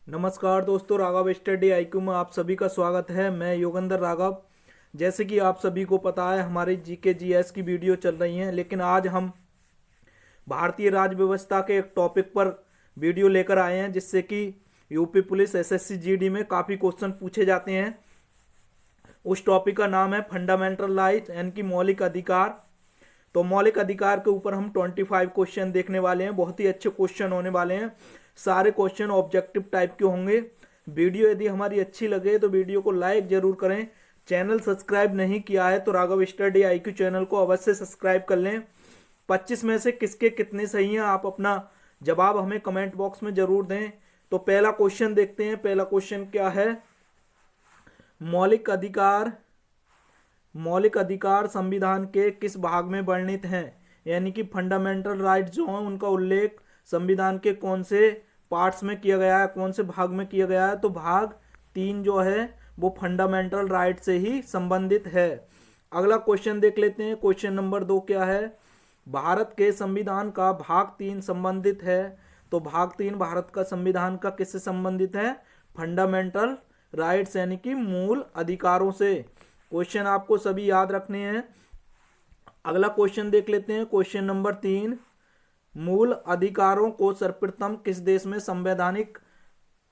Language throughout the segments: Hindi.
नमस्कार दोस्तों, राघव स्टडी आईक्यू में आप सभी का स्वागत है। मैं योगेंद्र राघव। जैसे कि आप सभी को पता है, हमारी जीके जीएस की वीडियो चल रही हैं, लेकिन आज हम भारतीय राज्य व्यवस्था के एक टॉपिक पर वीडियो लेकर आए हैं, जिससे कि यूपी पुलिस एसएससी जीडी में काफ़ी क्वेश्चन पूछे जाते हैं। उस टॉपिक का नाम है फंडामेंटल राइट, यानी कि मौलिक अधिकार। तो मौलिक अधिकार के ऊपर हम 25 क्वेश्चन देखने वाले हैं। बहुत ही अच्छे क्वेश्चन होने वाले हैं। सारे क्वेश्चन ऑब्जेक्टिव टाइप के होंगे। वीडियो यदि हमारी अच्छी लगे तो वीडियो को लाइक जरूर करें। चैनल सब्सक्राइब नहीं किया है तो राघव स्टडी आईक्यू चैनल को अवश्य सब्सक्राइब कर लें। 25 में से किसके कितने सही हैं, आप अपना जवाब हमें कमेंट बॉक्स में जरूर दें। तो पहला क्वेश्चन देखते हैं। पहला क्वेश्चन क्या है? मौलिक अधिकार संविधान के किस भाग में वर्णित हैं? यानी कि फंडामेंटल राइट जो है उनका उल्लेख संविधान के कौन से पार्ट्स में किया गया है, कौन से भाग में किया गया है? तो भाग 3 जो है वो फंडामेंटल राइट से ही संबंधित है। अगला क्वेश्चन देख लेते हैं। क्वेश्चन नंबर 2 क्या है? भारत के संविधान का भाग 3 संबंधित है। तो भाग 3 भारत का संविधान का किससे संबंधित है? फंडामेंटल राइट्स यानी कि मूल अधिकारों से। क्वेश्चन आपको सभी याद रखने हैं। अगला क्वेश्चन देख लेते हैं। क्वेश्चन नंबर 3, मूल अधिकारों को सर्वप्रथम किस देश में संवैधानिक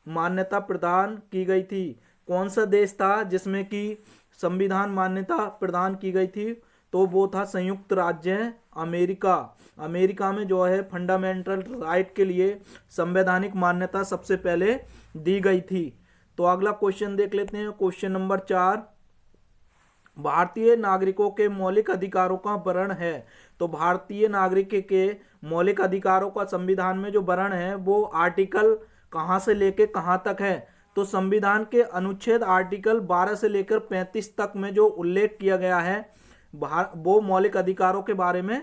मान्यता प्रदान की गई थी? कौन सा देश था जिसमें कि संविधान मान्यता प्रदान की गई थी? तो वो था संयुक्त राज्य अमेरिका। अमेरिका में जो है फंडामेंटल राइट के लिए संवैधानिक मान्यता सबसे पहले दी गई थी। तो अगला क्वेश्चन देख लेते हैं। क्वेश्चन नंबर 4, भारतीय नागरिकों के मौलिक अधिकारों का वर्णन है। तो भारतीय नागरिक के मौलिक अधिकारों का संविधान में जो वर्णन है वो आर्टिकल कहाँ से लेकर कहाँ तक है? तो संविधान के अनुच्छेद आर्टिकल 12 से लेकर 35 तक में जो उल्लेख किया गया है वो मौलिक अधिकारों के बारे में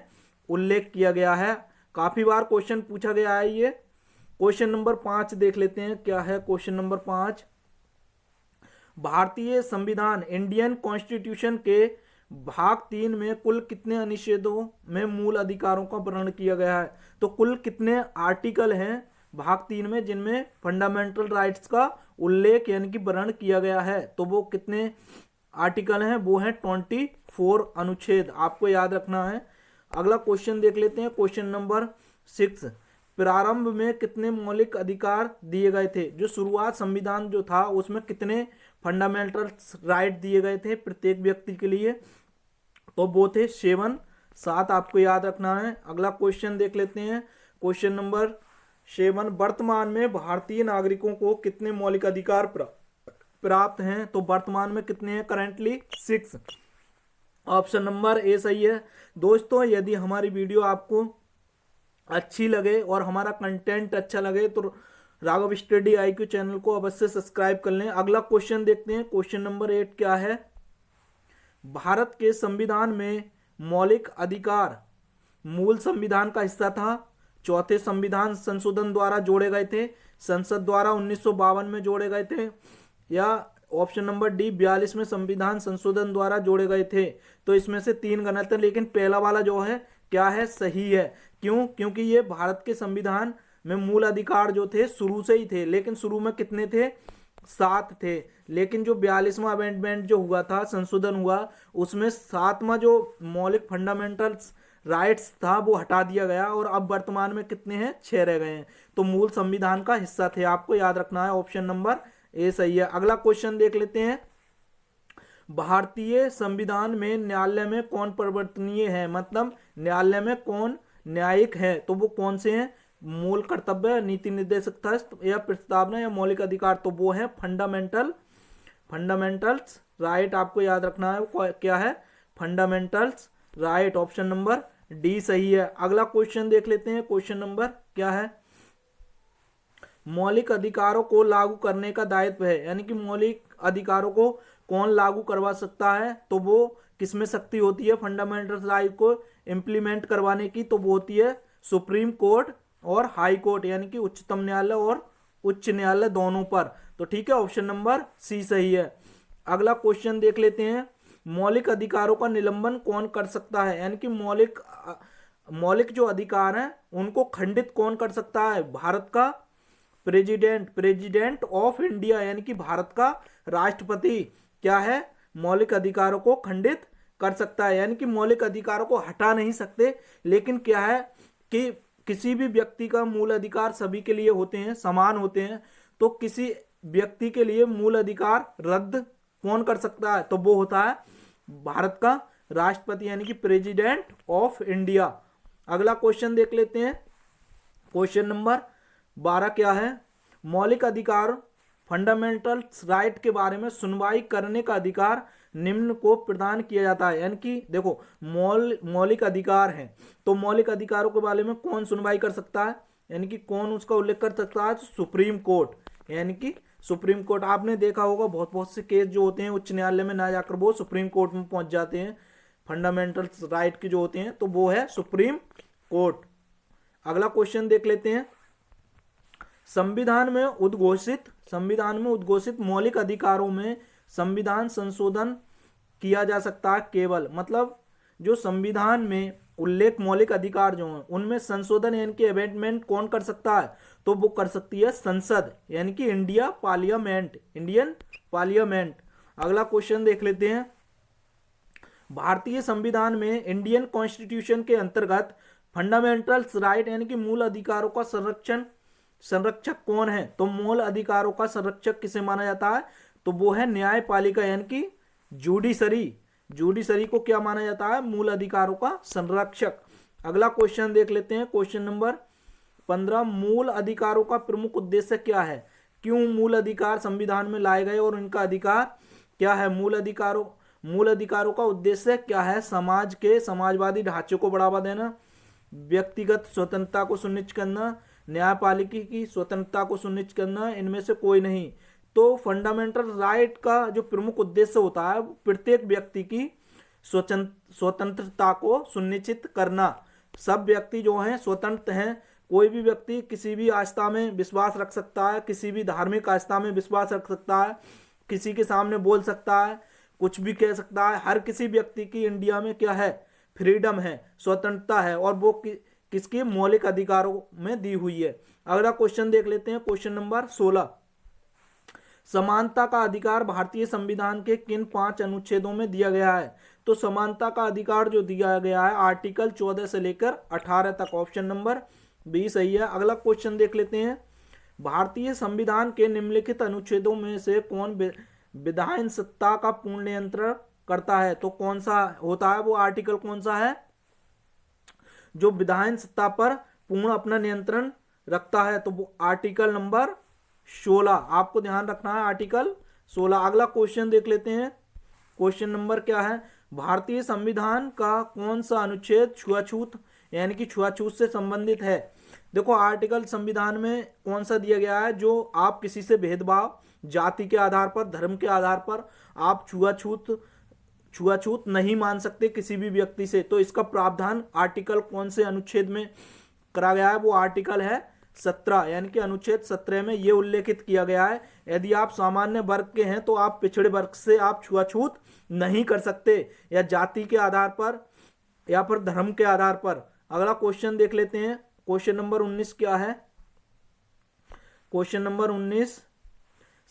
उल्लेख किया गया है। काफी बार क्वेश्चन पूछा गया है ये। क्वेश्चन नंबर 5 देख लेते हैं। क्या है क्वेश्चन नंबर 5? भारतीय संविधान इंडियन कॉन्स्टिट्यूशन के भाग 3 में कुल कितने अनुच्छेदों में मूल अधिकारों का वर्णन किया गया है? तो कुल कितने आर्टिकल हैं भाग 3 में जिनमें फंडामेंटल राइट्स का उल्लेख यानी कि वर्णन किया गया है? तो वो कितने आर्टिकल हैं? वो हैं 24 अनुच्छेद। आपको याद रखना है। अगला क्वेश्चन देख लेते हैं। क्वेश्चन नंबर 6, प्रारंभ में कितने मौलिक अधिकार दिए गए थे? जो शुरुआत संविधान जो था उसमें कितने फंडामेंटल राइट दिए गए थे प्रत्येक व्यक्ति के लिए? तो वो थे 7 आपको याद रखना है। अगला क्वेश्चन देख लेते हैं। क्वेश्चन नंबर 7, वर्तमान में भारतीय नागरिकों को कितने मौलिक अधिकार प्राप्त हैं? तो वर्तमान में कितने हैं? करेंटली 6। ऑप्शन नंबर ए सही है। दोस्तों, यदि हमारी वीडियो आपको अच्छी लगे और हमारा कंटेंट अच्छा लगे तो राघव स्टडी आईक्यू चैनल को अवश्य सब्सक्राइब कर लें। अगला क्वेश्चन देखते हैं। क्वेश्चन नंबर 8 क्या है? भारत के संविधान में मौलिक अधिकार मूल संविधान का हिस्सा था, चौथे संविधान संशोधन द्वारा जोड़े गए थे, संसद द्वारा 1952 में जोड़े गए थे, या ऑप्शन नंबर डी 42 में संविधान संशोधन द्वारा जोड़े गए थे? तो इसमें से 3 गलत है, लेकिन पहला वाला जो है क्या है? सही है। क्यों? क्योंकि ये भारत के संविधान में मूल अधिकार जो थे शुरू से ही थे, लेकिन शुरू में कितने थे? 7 थे। लेकिन जो 42वां अमेंडमेंट जो हुआ था, संशोधन हुआ, उसमें 7वां जो मौलिक फंडामेंटल राइट्स था वो हटा दिया गया और अब वर्तमान में कितने हैं? 6 रह गए हैं। तो मूल संविधान का हिस्सा थे। आपको याद रखना है। ऑप्शन नंबर ए सही है। अगला क्वेश्चन देख लेते हैं। भारतीय संविधान में न्यायालय में कौन परिवर्तनीय है? मतलब न्यायालय में कौन न्यायिक है? तो वो कौन से हैं? मूल कर्तव्य, नीति निर्देशक तत्व, या प्रस्तावना, या मौलिक अधिकार? तो वो है फंडामेंटल्स राइट। आपको याद रखना है वो क्या है? Fundamentals right. Option number D सही है। अगला क्वेश्चन देख लेते हैं। क्वेश्चन नंबर क्या है? मौलिक अधिकारों को लागू करने का दायित्व है, यानी कि मौलिक अधिकारों को कौन लागू करवा सकता है? तो वो किसमें शक्ति होती है फंडामेंटल राइट को इम्प्लीमेंट करवाने की? तो वो होती है सुप्रीम कोर्ट और हाई कोर्ट, यानी कि उच्चतम न्यायालय और उच्च न्यायालय दोनों पर। तो ठीक है, ऑप्शन नंबर सी सही है। अगला क्वेश्चन देख लेते हैं। मौलिक अधिकारों का निलंबन कौन कर सकता है? यानी कि मौलिक जो अधिकार हैं उनको खंडित कौन कर सकता है? भारत का प्रेसिडेंट ऑफ इंडिया यानी कि भारत का राष्ट्रपति क्या है, मौलिक अधिकारों को खंडित कर सकता है, यानी कि मौलिक अधिकारों को हटा नहीं सकते, लेकिन क्या है कि किसी भी व्यक्ति का मूल अधिकार सभी के लिए होते हैं, समान होते हैं। तो किसी व्यक्ति के लिए मूल अधिकार रद्द कौन कर सकता है, तो वो होता है भारत का राष्ट्रपति यानी कि प्रेसिडेंट ऑफ इंडिया। अगला क्वेश्चन देख लेते हैं। क्वेश्चन नंबर 12 क्या है, मौलिक अधिकार फंडामेंटल राइट के बारे में सुनवाई करने का अधिकार निम्न को प्रदान किया जाता है। यानी कि देखो मौलिक अधिकार हैं, तो मौलिक अधिकारों के बारे में कौन सुनवाई कर सकता है, यानी कि कौन उसका उल्लेख कर सकता है, तो सुप्रीम कोर्ट, यानी कि सुप्रीम कोर्ट। आपने देखा होगा बहुत से केस जो होते हैं उच्च न्यायालय में ना जाकर वो सुप्रीम कोर्ट में पहुंच जाते हैं, फंडामेंटल राइट के जो होते हैं, तो वो है सुप्रीम कोर्ट। अगला क्वेश्चन देख लेते हैं। संविधान में उद्घोषित मौलिक अधिकारों में संविधान संशोधन किया जा सकता है केवल, मतलब जो संविधान में उल्लेख मौलिक अधिकार जो हैं उनमें संशोधन यानी कि अमेंडमेंट कौन कर सकता है, तो वो कर सकती है संसद यानी कि इंडियन पार्लियामेंट। अगला क्वेश्चन देख लेते हैं। भारतीय संविधान में इंडियन कॉन्स्टिट्यूशन के अंतर्गत फंडामेंटल राइट यानी कि मूल अधिकारों का संरक्षक कौन है, तो मूल अधिकारों का संरक्षक किसे माना जाता है, तो वो है न्यायपालिका यानी कि जुडिशरी को क्या माना जाता है, मूल अधिकारों का संरक्षक। अगला क्वेश्चन देख लेते हैं। क्वेश्चन नंबर 15, मूल अधिकारों का प्रमुख उद्देश्य क्या है, क्यों मूल अधिकार संविधान में लाए गए और इनका अधिकार क्या है। मूल अधिकारों का उद्देश्य क्या है, समाजवादी ढांचे को बढ़ावा देना, व्यक्तिगत स्वतंत्रता को सुनिश्चित करना, न्यायपालिका की स्वतंत्रता को सुनिश्चित करना, इनमें से कोई नहीं। तो फंडामेंटल राइट का जो प्रमुख उद्देश्य होता है प्रत्येक व्यक्ति की स्वतंत्रता को सुनिश्चित करना। सब व्यक्ति जो हैं स्वतंत्र हैं, कोई भी व्यक्ति किसी भी आस्था में विश्वास रख सकता है, किसी भी धार्मिक आस्था में विश्वास रख सकता है, किसी के सामने बोल सकता है, कुछ भी कह सकता है। हर किसी व्यक्ति की इंडिया में क्या है, फ्रीडम है, स्वतंत्रता है, और वो किसके मौलिक अधिकारों में दी हुई है। अगला क्वेश्चन देख लेते हैं। क्वेश्चन नंबर 16, समानता का अधिकार भारतीय संविधान के किन 5 अनुच्छेदों में दिया गया है, तो समानता का अधिकार जो दिया गया है आर्टिकल 14 से लेकर 18 तक, ऑप्शन नंबर बी सही है। अगला क्वेश्चन देख लेते हैं। भारतीय संविधान के निम्नलिखित अनुच्छेदों में से कौन विधायन सत्ता का पूर्ण नियंत्रण करता है, तो कौन सा होता है, वो आर्टिकल कौन सा है जो विधायन सत्ता पर पूर्ण अपना नियंत्रण रखता है, तो वो आर्टिकल नंबर 16, आपको ध्यान रखना है आर्टिकल 16। अगला क्वेश्चन देख लेते हैं। क्वेश्चन नंबर क्या है, भारतीय संविधान का कौन सा अनुच्छेद छुआछूत यानी कि छुआछूत से संबंधित है। देखो आर्टिकल संविधान में कौन सा दिया गया है, जो आप किसी से भेदभाव जाति के आधार पर, धर्म के आधार पर आप छुआछूत नहीं मान सकते किसी भी व्यक्ति से। तो इसका प्रावधान आर्टिकल कौन से अनुच्छेद में करा गया है, वो आर्टिकल है 17 यानी कि अनुच्छेद 17 में ये उल्लेखित किया गया है, यदि आप सामान्य वर्ग के हैं तो आप पिछड़े वर्ग से आप छुआछूत नहीं कर सकते, या जाति के आधार पर या फिर धर्म के आधार पर। अगला क्वेश्चन देख लेते हैं। क्वेश्चन नंबर 19 क्या है। क्वेश्चन नंबर 19,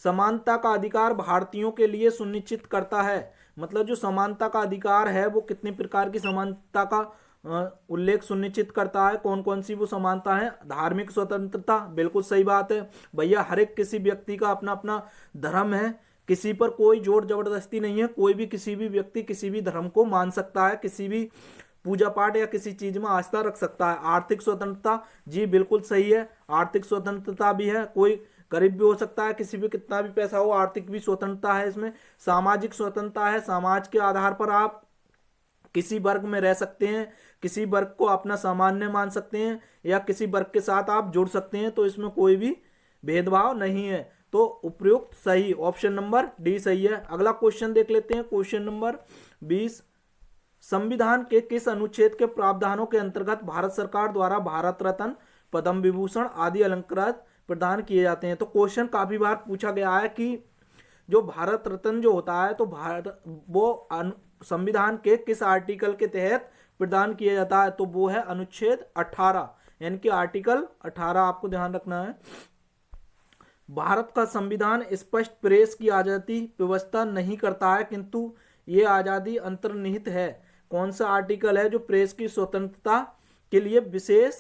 समानता का अधिकार भारतीयों के लिए सुनिश्चित करता है, मतलब जो समानता का अधिकार है वो कितने प्रकार की समानता का उल्लेख सुनिश्चित करता है, कौन कौन सी वो समानता है। धार्मिक स्वतंत्रता, बिल्कुल सही बात है भैया, हर एक किसी व्यक्ति का अपना अपना धर्म है, किसी पर कोई जोर जबरदस्ती नहीं है, कोई भी किसी भी व्यक्ति किसी भी धर्म को मान सकता है, किसी भी पूजा पाठ या किसी चीज में आस्था रख सकता है। आर्थिक स्वतंत्रता, जी बिल्कुल सही है, आर्थिक स्वतंत्रता भी है, कोई गरीब भी हो सकता है, किसी भी कितना भी पैसा हो, आर्थिक भी स्वतंत्रता है इसमें। सामाजिक स्वतंत्रता है, समाज के आधार पर आप किसी वर्ग में रह सकते हैं, किसी वर्ग को अपना सामान्य मान सकते हैं, या किसी वर्ग के साथ आप जुड़ सकते हैं, तो इसमें कोई भी भेदभाव नहीं है। तो उपयुक्त सही, ऑप्शन नंबर डी सही है। अगला क्वेश्चन देख लेते हैं। क्वेश्चन नंबर 20, संविधान के किस अनुच्छेद के प्रावधानों के अंतर्गत भारत सरकार द्वारा भारत रत्न, पद्म विभूषण आदि अलंकार प्रदान किए जाते हैं। तो क्वेश्चन काफी बार पूछा गया है कि जो भारत रत्न जो होता है, तो वो संविधान के किस आर्टिकल के तहत प्रदान किया जाता है, तो वो है अनुच्छेद 18 यानी कि आर्टिकल 18, आपको ध्यान रखना है। भारत का संविधान स्पष्ट प्रेस की आजादी व्यवस्था नहीं करता है, किंतु ये आजादी अंतर्निहित है। कौन सा आर्टिकल है जो प्रेस की स्वतंत्रता के लिए विशेष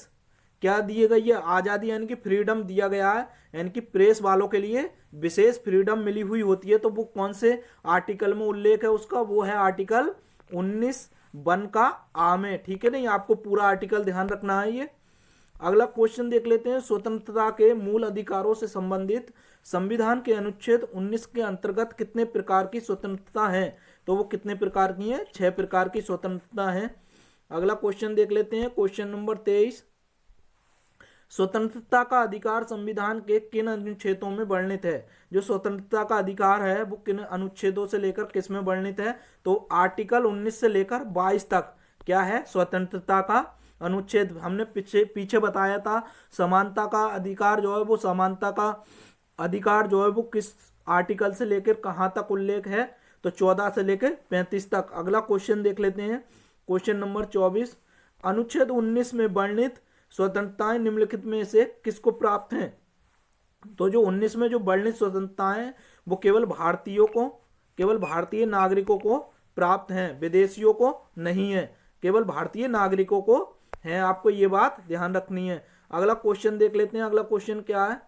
क्या दिए गई है? आजादी यानी कि फ्रीडम दिया गया है, यानी कि प्रेस वालों के लिए विशेष फ्रीडम मिली हुई होती है। तो वो कौन से आर्टिकल में उल्लेख है उसका? वो है आर्टिकल 19 वन का आ में। ठीक है, नहीं आपको पूरा आर्टिकल ध्यान रखना है ये। अगला क्वेश्चन देख लेते हैं। स्वतंत्रता के मूल अधिकारों से संबंधित संविधान के अनुच्छेद 19 के अंतर्गत कितने प्रकार की स्वतंत्रता है? तो वो कितने प्रकार की है? 6 प्रकार की स्वतंत्रता है। अगला क्वेश्चन देख लेते हैं, क्वेश्चन नंबर 23। स्वतंत्रता का अधिकार संविधान के किन अनुच्छेदों में वर्णित है? जो स्वतंत्रता का अधिकार है वो किन अनुच्छेदों से लेकर किस में वर्णित है? तो आर्टिकल 19 से लेकर 22 तक क्या है? स्वतंत्रता का अनुच्छेद। हमने पीछे बताया था समानता का अधिकार जो है वो समानता का अधिकार जो है वो किस आर्टिकल से लेकर कहां तक उल्लेख है? तो 14 से लेकर 35 तक। अगला क्वेश्चन देख लेते हैं, क्वेश्चन नंबर 24। अनुच्छेद 19 में वर्णित स्वतंत्रताएं निम्नलिखित में से किसको प्राप्त हैं? तो जो 19 में जो वर्णित स्वतंत्रताएं वो केवल भारतीयों को, केवल भारतीय नागरिकों को प्राप्त हैं, विदेशियों को नहीं है, केवल भारतीय नागरिकों को है। आपको ये बात ध्यान रखनी है। अगला क्वेश्चन देख लेते हैं। अगला क्वेश्चन क्या है?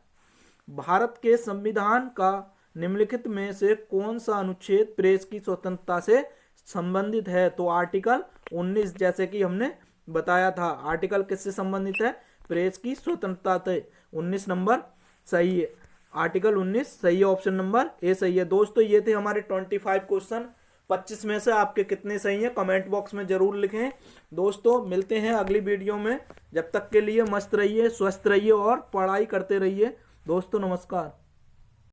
भारत के संविधान का निम्नलिखित में से कौन सा अनुच्छेद प्रेस की स्वतंत्रता से संबंधित है? तो आर्टिकल 19, जैसे कि हमने बताया था, आर्टिकल किससे संबंधित है? प्रेस की स्वतंत्रता से। 19 नंबर सही है, आर्टिकल 19 सही है, ऑप्शन नंबर ए सही है। दोस्तों ये थे हमारे 25 क्वेश्चन। 25 में से आपके कितने सही हैं कमेंट बॉक्स में जरूर लिखें। दोस्तों मिलते हैं अगली वीडियो में, जब तक के लिए मस्त रहिए, स्वस्थ रहिए और पढ़ाई करते रहिए। दोस्तों नमस्कार।